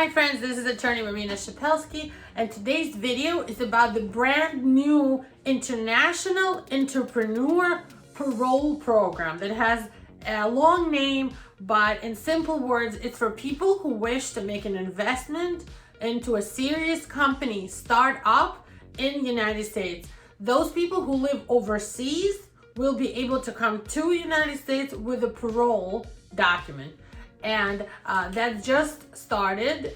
Hi friends, this is attorney Marina Shepelsky, and today's video is about the brand new International Entrepreneur Parole Program that has a long name, but in simple words, it's for people who wish to make an investment into a serious company, start up in the United States. Those people who live overseas will be able to come to the United States with a parole document. And that just started.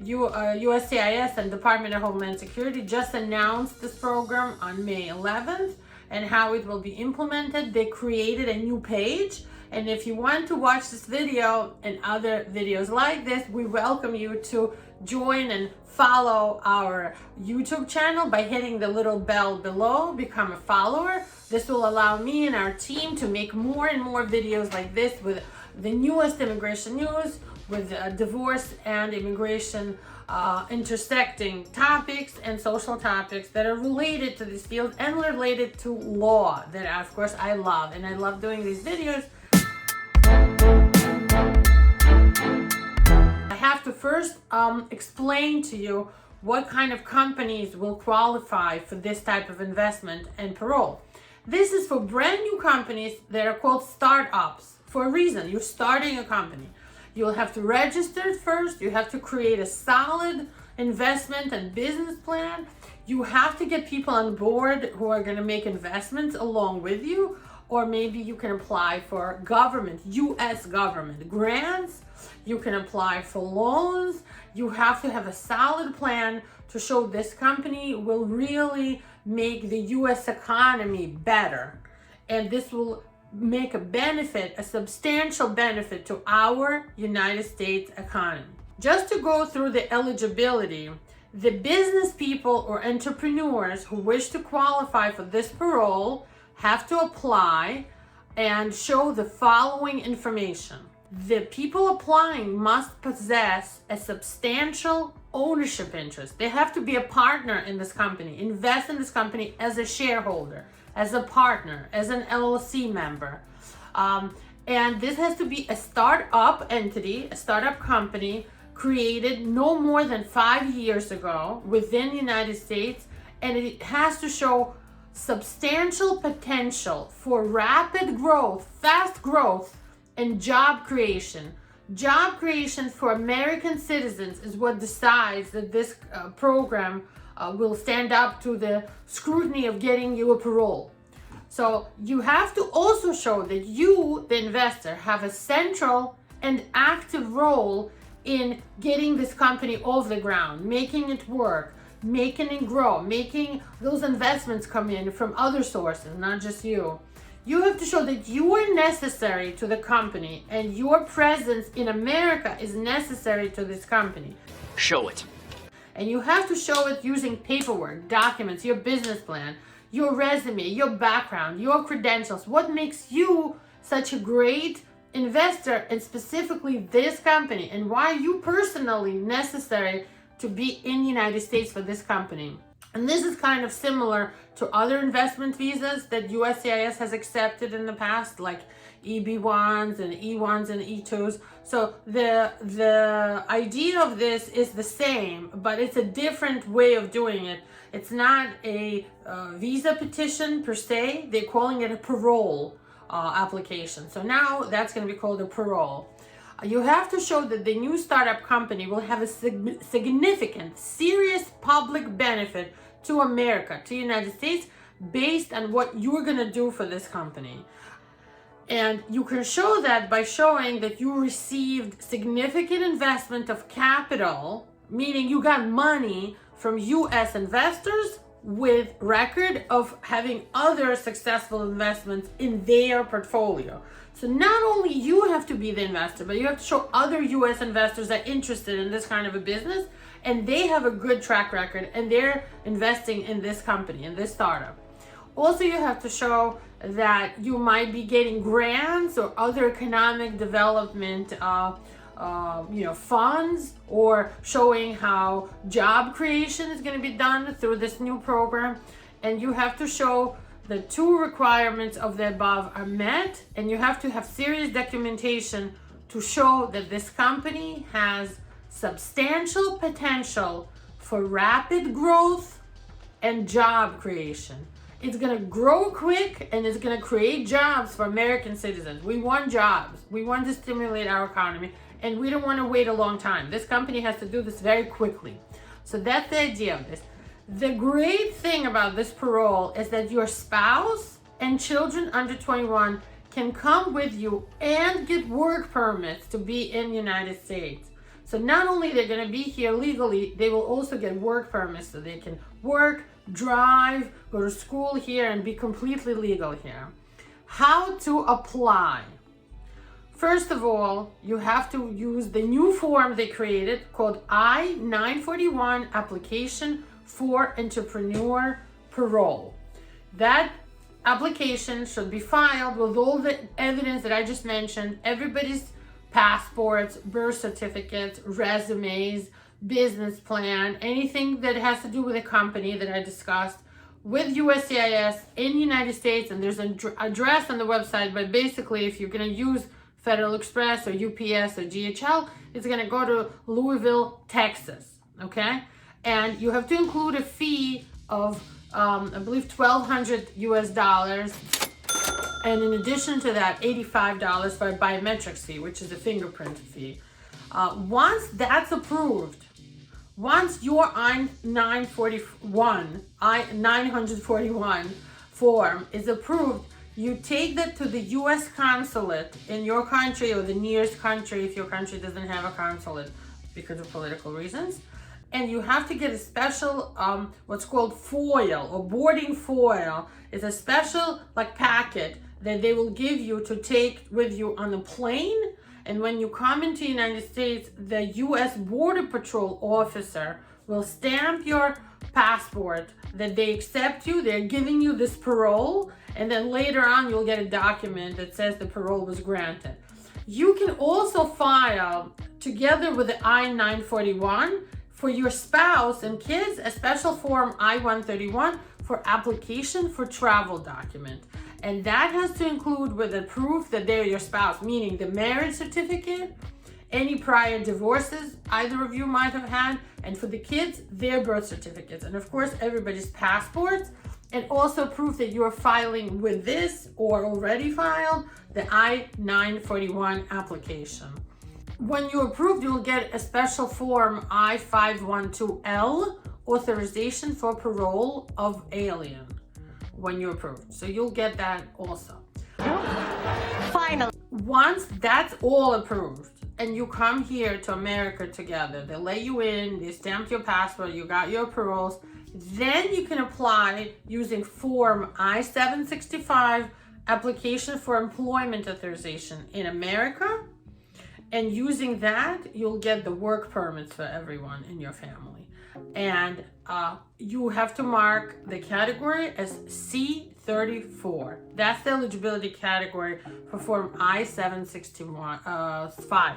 USCIS and Department of Homeland Security just announced this program on May 11th and how it will be implemented. They created a new page. And if you want to watch this video and other videos like this, we welcome you to join and follow our YouTube channel by hitting the little bell below, become a follower. This will allow me and our team to make more and more videos like this with the newest immigration news, with divorce and immigration intersecting topics and social topics that are related to this field and related to law that of course I love, and I love doing these videos. I have to first explain to you what kind of companies will qualify for this type of investment and parole. This is for brand new companies that are called startups. For a reason, you're starting a company. You'll have to register it first. You have to create a solid investment and business plan. You have to get people on board who are going to make investments along with you, or maybe you can apply for government, US government grants. You can apply for loans. You have to have a solid plan to show this company will really make the US economy better. And this will make a benefit, a substantial benefit to our United States economy. Just to go through the eligibility, the business people or entrepreneurs who wish to qualify for this parole have to apply and show the following information. The people applying must possess a substantial ownership interest. They have to be a partner in this company, invest in this company as a shareholder, as a partner, as an LLC member. And this has to be a startup entity, a startup company created no more than 5 years ago within the United States, and it has to show substantial potential for rapid growth, fast growth, and job creation. Job creation for American citizens is what decides that this program will stand up to the scrutiny of getting you a parole. So you have to also show that you, the investor, have a central and active role in getting this company off the ground, making it work, making it grow, making those investments come in from other sources, not just you. You have to show that you are necessary to the company and your presence in America is necessary to this company. Show it. And you have to show it using paperwork, documents, your business plan, your resume, your background, your credentials, what makes you such a great investor, and specifically this company, and why you personally necessary to be in the United States for this company. And this is kind of similar to other investment visas that USCIS has accepted in the past, like EB1s and E1s and E2s. So the idea of this is the same, but it's a different way of doing it. It's not a visa petition per se. They're calling it a parole application. So now that's going to be called a parole. You have to show that the new startup company will have a significant, serious public benefit to America, to the United States, based on what you're going to do for this company. And you can show that by showing that you received significant investment of capital, meaning you got money from US investors with record of having other successful investments in their portfolio. So not only you have to be the investor, but you have to show other US investors are interested in this kind of a business and they have a good track record and they're investing in this company, in this startup. Also, you have to show that you might be getting grants or other economic development funds, or showing how job creation is going to be done through this new program. And you have to show the two requirements of the above are met, and you have to have serious documentation to show that this company has substantial potential for rapid growth and job creation. It's going to grow quick and it's going to create jobs for American citizens. We want jobs. We want to stimulate our economy, and we don't want to wait a long time. This company has to do this very quickly. So that's the idea of this. The great thing about this parole is that your spouse and children under 21 can come with you and get work permits to be in the United States. So not only they're going to be here legally, they will also get work permits so they can work, drive, go to school here, and be completely legal here. How to apply? First of all, you have to use the new form they created called I-941 Application for Entrepreneur Parole. That application should be filed with all the evidence that I just mentioned, everybody's passports, birth certificates, resumes, business plan, anything that has to do with a company that I discussed with USCIS in the United States. And there's an address on the website, but basically if you're going to use Federal Express or UPS or DHL, it's going to go to Louisville, Texas, okay? And you have to include a fee of, I believe, $1,200 US. And in addition to that, $85 for a biometrics fee, which is a fingerprint fee. Once that's approved, once your I-941 form is approved, you take that to the U.S. consulate in your country or the nearest country if your country doesn't have a consulate because of political reasons. And you have to get a special, what's called foil or boarding foil. It's a special packet that they will give you to take with you on the plane. And when you come into the United States, the U.S. Border Patrol officer will stamp your passport that they accept you. They're giving you this parole. And then later on, you'll get a document that says the parole was granted. You can also file, together with the I-941, for your spouse and kids, a special form I-131 for application for travel document. And that has to include with the proof that they're your spouse, meaning the marriage certificate, any prior divorces either of you might have had, and for the kids, their birth certificates. And of course, everybody's passports, and also proof that you're filing with this or already filed the I-941 application. When you're approved, you'll get a special form I-512L, authorization for parole of alien, when you're approved. So you'll get that also. Finally. Once that's all approved and you come here to America together, they let you in, they stamped your passport, you got your paroles, then you can apply using form I-765, application for employment authorization in America. And using that, you'll get the work permits for everyone in your family. And you have to mark the category as C34. That's the eligibility category for form I-765.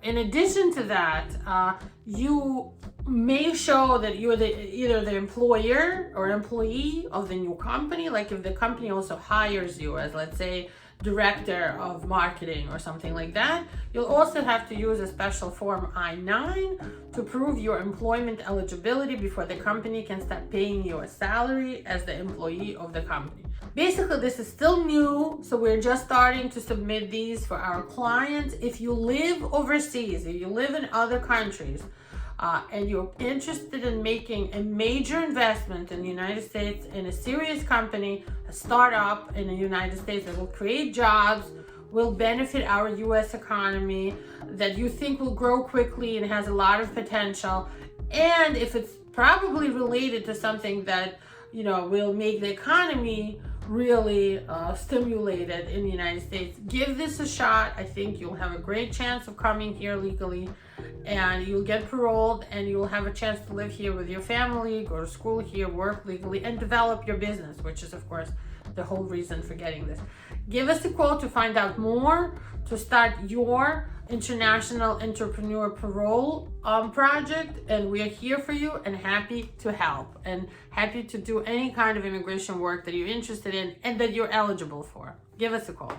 In addition to that, you may show that you're either the employer or employee of the new company. Like if the company also hires you as, let's say, director of marketing or something like that, you'll also have to use a special form I-9 to prove your employment eligibility before the company can start paying you a salary as the employee of the company. Basically, this is still new, so we're just starting to submit these for our clients. If you live overseas, if you live in other countries, and you're interested in making a major investment in the United States in a serious company, a startup in the United States that will create jobs, will benefit our U.S. economy, that you think will grow quickly and has a lot of potential, and if it's probably related to something that, you know, will make the economy really stimulated in the United States, give this a shot. I think you'll have a great chance of coming here legally, and you'll get paroled, and you'll have a chance to live here with your family, go to school here, work legally, and develop your business, which is, of course, the whole reason for getting this. Give us a call to find out more, to start your international entrepreneur parole project, and we are here for you and happy to help and happy to do any kind of immigration work that you're interested in and that you're eligible for. Give us a call.